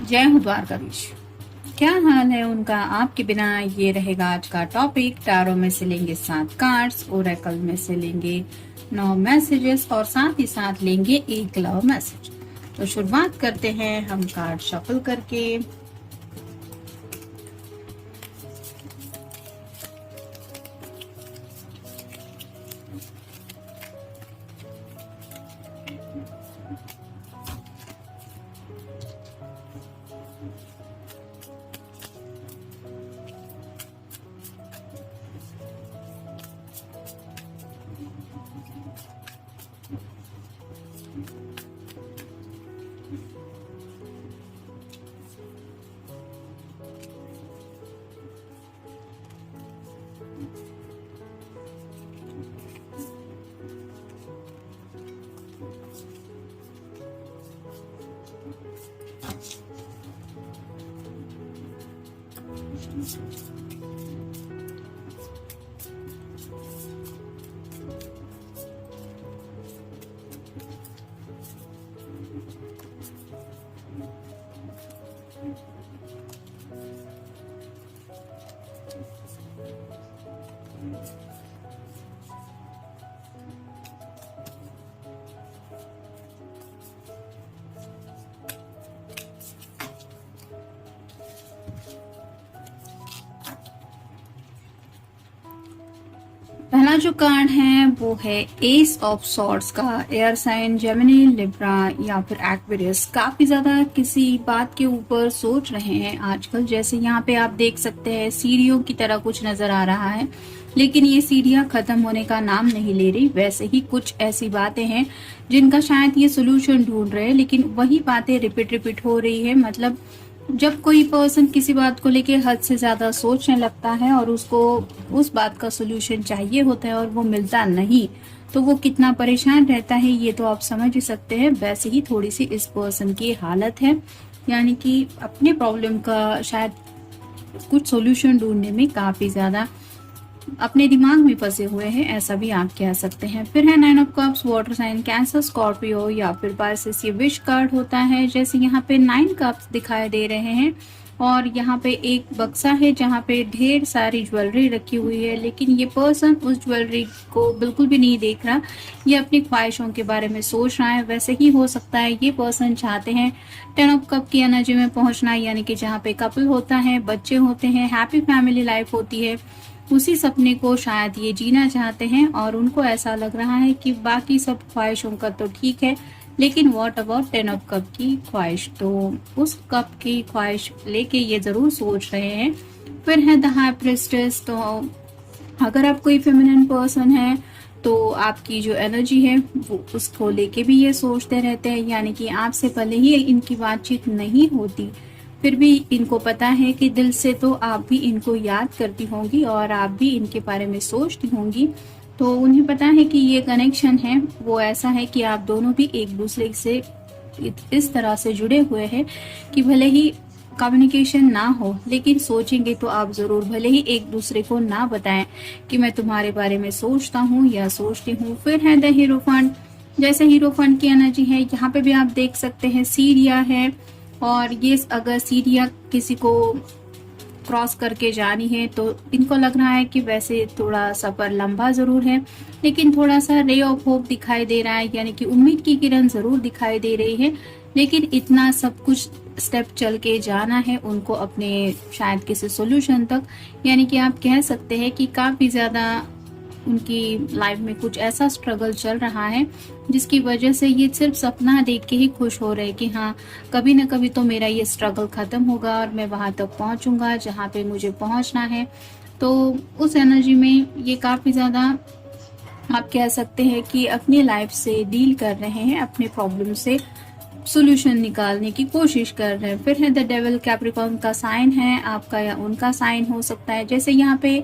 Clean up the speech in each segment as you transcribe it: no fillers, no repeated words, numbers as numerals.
जय हो द्वारकाधीश। क्या हाल है उनका आपके बिना, ये रहेगा आज का टॉपिक। टारो में से लेंगे 7 कार्ड्स, ओरेकल में से लेंगे 9 मैसेजेस और साथ ही साथ लेंगे एक लव मैसेज। तो शुरुआत करते हैं हम कार्ड शफल करके। पहला जो कार्ड है वो है एस ऑफ सॉर्ड्स का। एयर साइन जेमिनी, लिब्रा या फिर एक्वेरियस काफी ज्यादा किसी बात के ऊपर सोच रहे हैं आजकल। जैसे यहाँ पे आप देख सकते हैं सीढ़ियों की तरह कुछ नजर आ रहा है, लेकिन ये सीढ़ियां खत्म होने का नाम नहीं ले रही। वैसे ही कुछ ऐसी बातें हैं जिनका शायद ये सोल्यूशन ढूंढ रहे हैं, लेकिन वही बातें रिपीट हो रही है। मतलब जब कोई पर्सन किसी बात को लेके हद से ज्यादा सोचने लगता है और उसको उस बात का सोल्यूशन चाहिए होता है और वो मिलता नहीं, तो वो कितना परेशान रहता है ये तो आप समझ ही सकते हैं। वैसे ही थोड़ी सी इस पर्सन की हालत है, यानी कि अपने प्रॉब्लम का शायद कुछ सोल्यूशन ढूंढने में काफी ज्यादा अपने दिमाग में फंसे हुए हैं, ऐसा भी आप कह सकते हैं। फिर है 9 of cups, water sign Cancer, Scorpio या फिर पाइसेस। ये विश कार्ड होता है। जैसे यहाँ पे 9 कप्स दिखाई दे रहे हैं और यहाँ पे एक बक्सा है जहाँ पे ढेर सारी ज्वेलरी रखी हुई है, लेकिन ये पर्सन उस ज्वेलरी को बिल्कुल भी नहीं देख रहा, ये अपनी ख्वाहिशों के बारे में सोच रहा है। वैसे ही हो सकता है ये पर्सन चाहते हैं 10 ऑफ कप की एनर्जी में पहुंचना, यानी कि जहाँ पे कपल होता है, बच्चे होते हैं, हैप्पी फैमिली लाइफ होती है, उसी सपने को शायद ये जीना चाहते हैं। और उनको ऐसा लग रहा है कि बाकी सब ख्वाहिशों का तो ठीक है, लेकिन व्हाट अबाउट 10 ऑफ कप की ख्वाहिश, तो उस कप की ख्वाहिश लेके ये जरूर सोच रहे हैं। फिर है द हाई प्रिस्टेस। तो अगर आप कोई फेमिनिन पर्सन है तो आपकी जो एनर्जी है वो उसको लेके भी ये सोचते रहते हैं, यानी कि आपसे भले ही इनकी बातचीत नहीं होती, फिर भी इनको पता है कि दिल से तो आप भी इनको याद करती होंगी और आप भी इनके बारे में सोचती होंगी। तो उन्हें पता है कि ये कनेक्शन है वो ऐसा है कि आप दोनों भी एक दूसरे से इस तरह से जुड़े हुए हैं कि भले ही कम्युनिकेशन ना हो, लेकिन सोचेंगे तो आप जरूर, भले ही एक दूसरे को ना बताएं कि मैं तुम्हारे बारे में सोचता हूँ या सोचती हूँ। फिर है द हीरोफंट। जैसे हीरोफंट की एनर्जी है, यहाँ पे भी आप देख सकते हैं सीढ़ियाँ है, और ये अगर सीढ़ियाँ किसी को क्रॉस करके जानी है तो इनको लग रहा है कि वैसे थोड़ा सफर लंबा जरूर है, लेकिन थोड़ा सा रे ऑफ होप दिखाई दे रहा है, यानी कि उम्मीद की किरण जरूर दिखाई दे रही है। लेकिन इतना सब कुछ स्टेप चल के जाना है उनको अपने शायद किसी सोल्यूशन तक, यानी कि आप कह सकते हैं कि काफी ज्यादा उनकी लाइफ में कुछ ऐसा स्ट्रगल चल रहा है जिसकी वजह से ये सिर्फ सपना देख के ही खुश हो रहे कि हाँ, कभी ना कभी तो मेरा ये स्ट्रगल खत्म होगा और मैं वहां तक पहुंचूंगा जहाँ पे मुझे पहुंचना है। तो उस एनर्जी में ये काफी ज्यादा आप कह सकते हैं कि अपनी लाइफ से डील कर रहे हैं, अपने प्रॉब्लम से सोल्यूशन निकालने की कोशिश कर रहे हैं। फिर है द डेविल। कैप्रिकॉर्न का साइन है, आपका या उनका साइन हो सकता है। जैसे यहाँ पे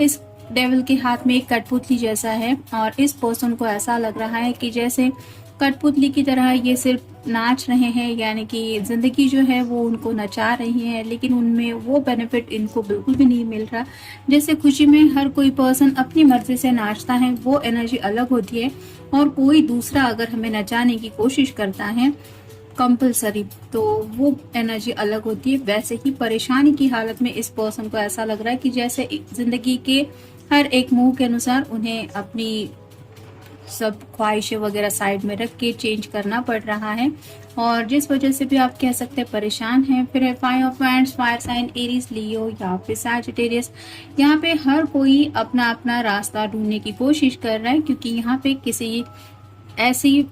इस डेविल के हाथ में एक कठपुतली जैसा है और इस पर्सन को ऐसा लग रहा है कि जैसे कठपुतली की तरह ये सिर्फ नाच रहे हैं, यानी कि जिंदगी जो है वो उनको नचा रही है, लेकिन उनमें वो बेनिफिट इनको बिल्कुल भी नहीं मिल रहा। जैसे खुशी में हर कोई पर्सन अपनी मर्जी से नाचता है, वो एनर्जी अलग होती है, और कोई दूसरा अगर हमें नचाने की कोशिश करता है कंपलसरी, तो वो एनर्जी अलग होती है। वैसे ही परेशानी की हालत में इस पर्सन को ऐसा लग रहा है कि जैसे जिंदगी के हर एक मूव के अनुसार उन्हें अपनी सब ख्वाहिशें वगैरह साइड में रख के चेंज करना पड़ रहा है, और जिस वजह से भी आप कह सकते हैं परेशान हैं। फिर है 5 of wands, fire sign Aries, Leo या फिर सैजिटेरियस। यहाँ पे हर कोई अपना अपना रास्ता ढूंढने की कोशिश कर रहा है, क्योंकि यहाँ पे किसी ऐसी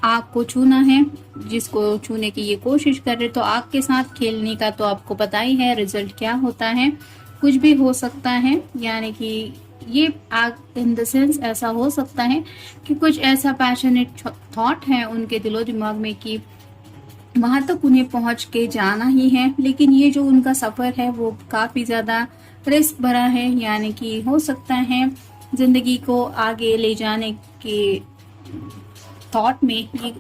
आग को छूना है जिसको छूने की ये कोशिश कर रहे, तो आग के साथ खेलने का तो आपको पता ही है रिजल्ट क्या होता है, कुछ भी हो सकता है। यानी कि ये आग इन द सेंस ऐसा हो सकता है कि कुछ ऐसा पैशनेट थॉट है उनके दिलो दिमाग में कि वहां तक उन्हें पहुंच के जाना ही है, लेकिन ये जो उनका सफर है वो काफी ज्यादा रिस्क भरा है। यानी कि हो सकता है जिंदगी को आगे ले जाने के थॉट में ये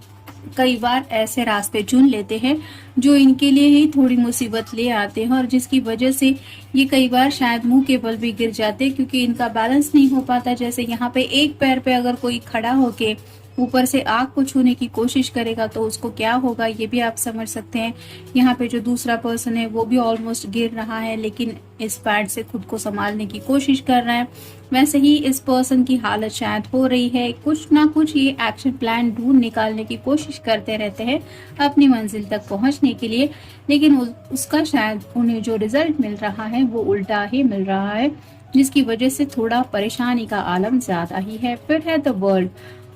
कई बार ऐसे रास्ते चुन लेते हैं जो इनके लिए ही थोड़ी मुसीबत ले आते हैं, और जिसकी वजह से ये कई बार शायद मुंह के बल भी गिर जाते हैं, क्योंकि इनका बैलेंस नहीं हो पाता। जैसे यहाँ पे एक पैर पे अगर कोई खड़ा होके ऊपर से आग को छूने की कोशिश करेगा तो उसको क्या होगा ये भी आप समझ सकते हैं। यहाँ पे जो दूसरा पर्सन है वो भी ऑलमोस्ट गिर रहा है, लेकिन इस पैड से खुद को संभालने की कोशिश कर रहा है। वैसे ही इस पर्सन की हालत शायद हो रही है, कुछ ना कुछ ये एक्शन प्लान ढूंढ निकालने की कोशिश करते रहते हैं अपनी मंजिल तक पहुंचने के लिए, लेकिन उसका शायद उन्हें जो रिजल्ट मिल रहा है वो उल्टा ही मिल रहा है, जिसकी वजह से थोड़ा परेशानी का आलम ज्यादा ही है। फिर है द वर्ल्ड,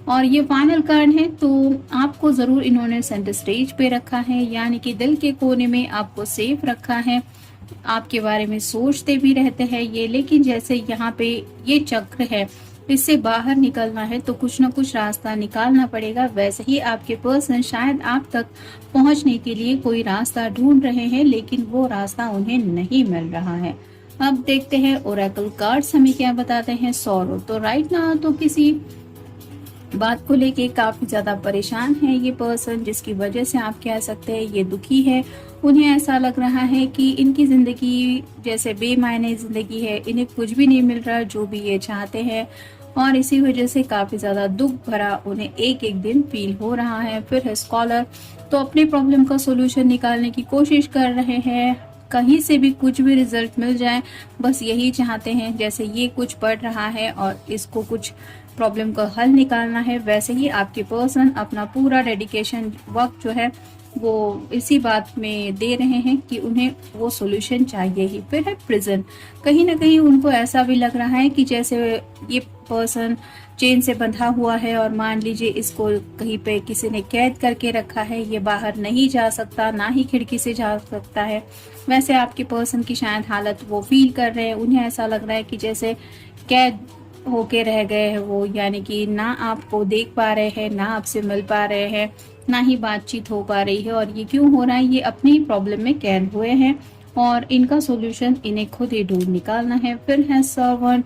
और ये फाइनल कार्ड है, तो आपको जरूर इन्होंने सेंटर स्टेज पे रखा है, यानी कि दिल के कोने में आपको सेफ रखा है। आपके बारे में सोचते भी रहते हैं ये, लेकिन जैसे यहाँ पे ये चक्र है इससे बाहर निकलना है तो कुछ ना कुछ रास्ता निकालना पड़ेगा। वैसे ही आपके पर्सन शायद आप तक पहुंचने के लिए कोई रास्ता ढूंढ रहे हैं, लेकिन वो रास्ता उन्हें नहीं मिल रहा है। अब देखते हैं ओरेकल कार्ड्स हमें क्या बताते हैं। सॉरो, तो राइट ना तो किसी बात को लेके काफी ज्यादा परेशान है ये पर्सन, जिसकी वजह से आप कह सकते हैं ये दुखी है। उन्हें ऐसा लग रहा है कि इनकी जिंदगी जैसे बेमायने जिंदगी है, इन्हें कुछ भी नहीं मिल रहा जो भी ये चाहते हैं, और इसी वजह से काफी ज्यादा दुख भरा उन्हें एक एक दिन फील हो रहा है। फिर है स्कॉलर, तो अपने प्रॉब्लम का सोल्यूशन निकालने की कोशिश कर रहे हैं, कहीं से भी कुछ भी रिजल्ट मिल जाए बस यही चाहते हैं। जैसे ये कुछ पढ़ रहा है और इसको कुछ प्रॉब्लम का हल निकालना है, वैसे ही आपके पर्सन अपना पूरा डेडिकेशन वक्त जो है वो इसी बात में दे रहे हैं कि उन्हें वो सॉल्यूशन चाहिए ही। फिर है प्रिजन, कहीं ना कहीं उनको ऐसा भी लग रहा है कि जैसे ये पर्सन चेन से बंधा हुआ है, और मान लीजिए इसको कहीं पे किसी ने कैद करके रखा है, ये बाहर नहीं जा सकता, ना ही खिड़की से जा सकता है। वैसे आपके पर्सन की शायद हालत वो फील कर रहे हैं, उन्हें ऐसा लग रहा है कि जैसे कैद होके रह गए हैं वो, यानी कि ना आपको देख पा रहे हैं, ना आपसे मिल पा रहे हैं, ना ही बातचीत हो पा रही है। और ये क्यों हो रहा है, ये अपनी प्रॉब्लम में कैद हुए हैं और इनका सॉल्यूशन इन्हें खुद ही ढूंढ निकालना है। फिर है सर्वेंट,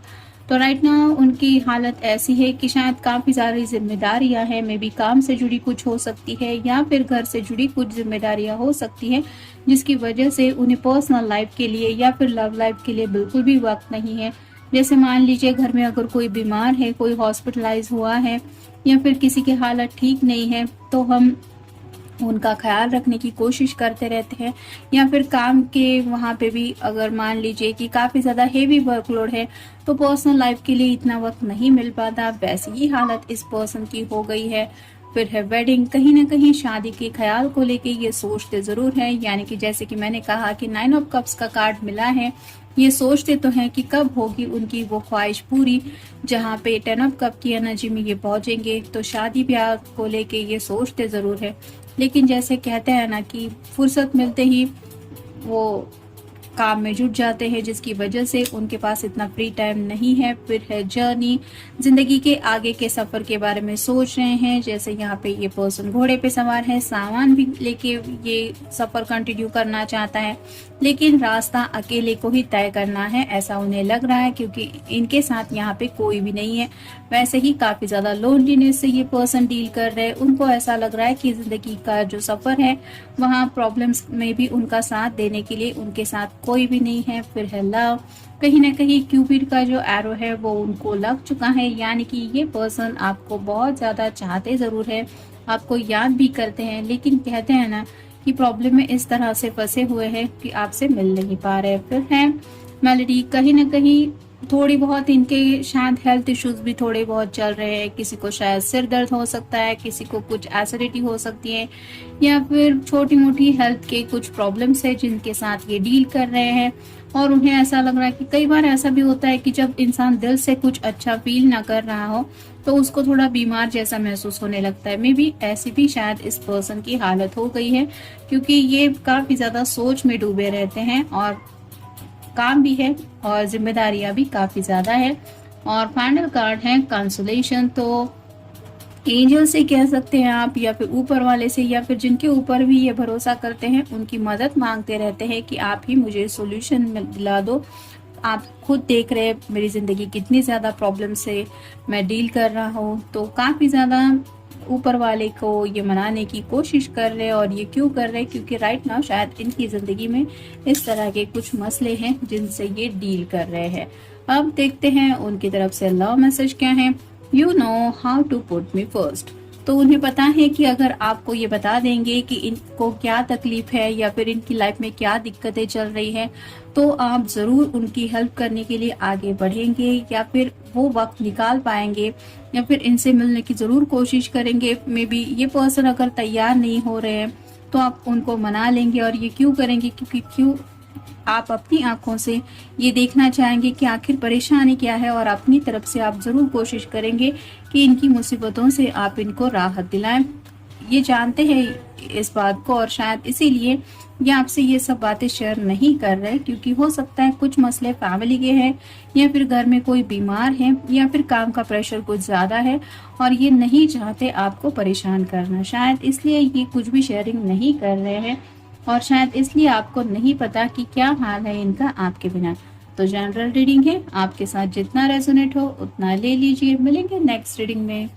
तो राइट नाउ उनकी हालत ऐसी है कि शायद काफी सारी जिम्मेदारियां हैं, मे बी काम से जुड़ी कुछ हो सकती है या फिर घर से जुड़ी कुछ जिम्मेदारियां हो सकती है, जिसकी वजह से उन्हें पर्सनल लाइफ के लिए या फिर लव लाइफ के लिए बिल्कुल भी वक्त नहीं है। जैसे मान लीजिए घर में अगर कोई बीमार है, कोई हॉस्पिटलाइज हुआ है या फिर किसी की हालत ठीक नहीं है, तो हम उनका ख्याल रखने की कोशिश करते रहते हैं। या फिर काम के वहाँ पे भी अगर मान लीजिए कि काफ़ी ज़्यादा हेवी वर्कलोड है तो पर्सनल लाइफ के लिए इतना वक्त नहीं मिल पाता। वैसी ही हालत इस पर्सन की हो गई है। फिर है वेडिंग, कहीं ना कहीं शादी के ख्याल को लेके ये सोचते ज़रूर है, यानी कि जैसे कि मैंने कहा कि 9 ऑफ कप्स का कार्ड मिला है, ये सोचते तो हैं कि कब होगी उनकी वो ख्वाहिश पूरी, जहाँ पे 10 ऑफ कप की एनर्जी में ये पहुंचेंगे। तो शादी ब्याह को लेके ये सोचते ज़रूर है, लेकिन जैसे कहते हैं ना कि फुर्सत मिलते ही वो काम में जुट जाते हैं, जिसकी वजह से उनके पास इतना फ्री टाइम नहीं है। फिर है जर्नी, जिंदगी के आगे के सफर के बारे में सोच रहे हैं। जैसे यहाँ पे ये पर्सन घोड़े पे सवार है, सामान भी लेके ये सफर कंटिन्यू करना चाहता है, लेकिन रास्ता अकेले को ही तय करना है ऐसा उन्हें लग रहा है, क्योंकि इनके साथ यहाँ पे कोई भी नहीं है। वैसे ही काफी ज्यादा लोनलीनेस से ये पर्सन डील कर रहे हैं। उनको ऐसा लग रहा है कि जिंदगी का जो सफर है वहाँ प्रॉब्लम्स में भी उनका साथ देने के लिए उनके साथ कोई भी नहीं है, फिर है लव। कहीं ना कहीं क्यूपिड का जो एरो है वो उनको लग चुका है, यानी कि ये पर्सन आपको बहुत ज़्यादा चाहते ज़रूर है, आपको याद भी करते हैं, लेकिन कहते हैं ना कि प्रॉब्लम में इस तरह से फंसे हुए हैं कि आपसे मिल नहीं पा रहे। फिर है मेलोडी, कहीं ना कहीं थोड़ी बहुत इनके शायद हेल्थ इश्यूज भी थोड़े बहुत चल रहे हैं। किसी को शायद सिर दर्द हो सकता है, किसी को कुछ एसिडिटी हो सकती है, या फिर छोटी मोटी हेल्थ के कुछ प्रॉब्लम्स है जिनके साथ ये डील कर रहे हैं। और उन्हें ऐसा लग रहा है कि कई बार ऐसा भी होता है कि जब इंसान दिल से कुछ अच्छा फील ना कर रहा हो तो उसको थोड़ा बीमार जैसा महसूस होने लगता है। मे बी ऐसी भी शायद इस पर्सन की हालत हो गई है, क्योंकि ये काफी ज्यादा सोच में डूबे रहते हैं और काम भी है और जिम्मेदारियां भी काफी ज्यादा है। और फाइनल कार्ड है कंसोलेशन। तो एंजल से कह सकते हैं आप, या फिर ऊपर वाले से, या फिर जिनके ऊपर भी ये भरोसा करते हैं उनकी मदद मांगते रहते हैं कि आप ही मुझे सोल्यूशन दिला दो। आप खुद देख रहे हैं मेरी जिंदगी कितनी ज्यादा प्रॉब्लम से मैं डील कर रहा हूँ, तो काफी ज्यादा ऊपर वाले को ये मनाने की कोशिश कर रहे हैं। और ये क्यों कर रहे हैं? क्योंकि राइट नाउ शायद इनकी जिंदगी में इस तरह के कुछ मसले हैं जिनसे ये डील कर रहे हैं। अब देखते हैं उनकी तरफ से लव मैसेज क्या है। You know how to put me first. तो उन्हें पता है कि अगर आपको ये बता देंगे कि इनको क्या तकलीफ है या फिर इनकी लाइफ में क्या दिक्कतें चल रही हैं, तो आप जरूर उनकी हेल्प करने के लिए आगे बढ़ेंगे, या फिर वो वक्त निकाल पाएंगे, या फिर इनसे मिलने की जरूर कोशिश करेंगे। मे बी ये पर्सन अगर तैयार नहीं हो रहे हैं तो आप उनको मना लेंगे। और ये क्यों करेंगे? क्योंकि आप अपनी आंखों से ये देखना चाहेंगे कि आखिर परेशानी क्या है, और अपनी तरफ से आप जरूर कोशिश करेंगे कि इनकी मुसीबतों से आप इनको राहत दिलाएं। ये जानते हैं इस बात को, और शायद इसीलिए ये आपसे ये सब बातें शेयर नहीं कर रहे, क्योंकि हो सकता है कुछ मसले फैमिली के हैं, या फिर घर में कोई बीमार है, या फिर काम का प्रेशर कुछ ज्यादा है और ये नहीं चाहते आपको परेशान करना। शायद इसलिए ये कुछ भी शेयरिंग नहीं कर रहे हैं, और शायद इसलिए आपको नहीं पता कि क्या हाल है इनका आपके बिना। तो जनरल रीडिंग है, आपके साथ जितना रेजोनेट हो उतना ले लीजिए। मिलेंगे नेक्स्ट रीडिंग में।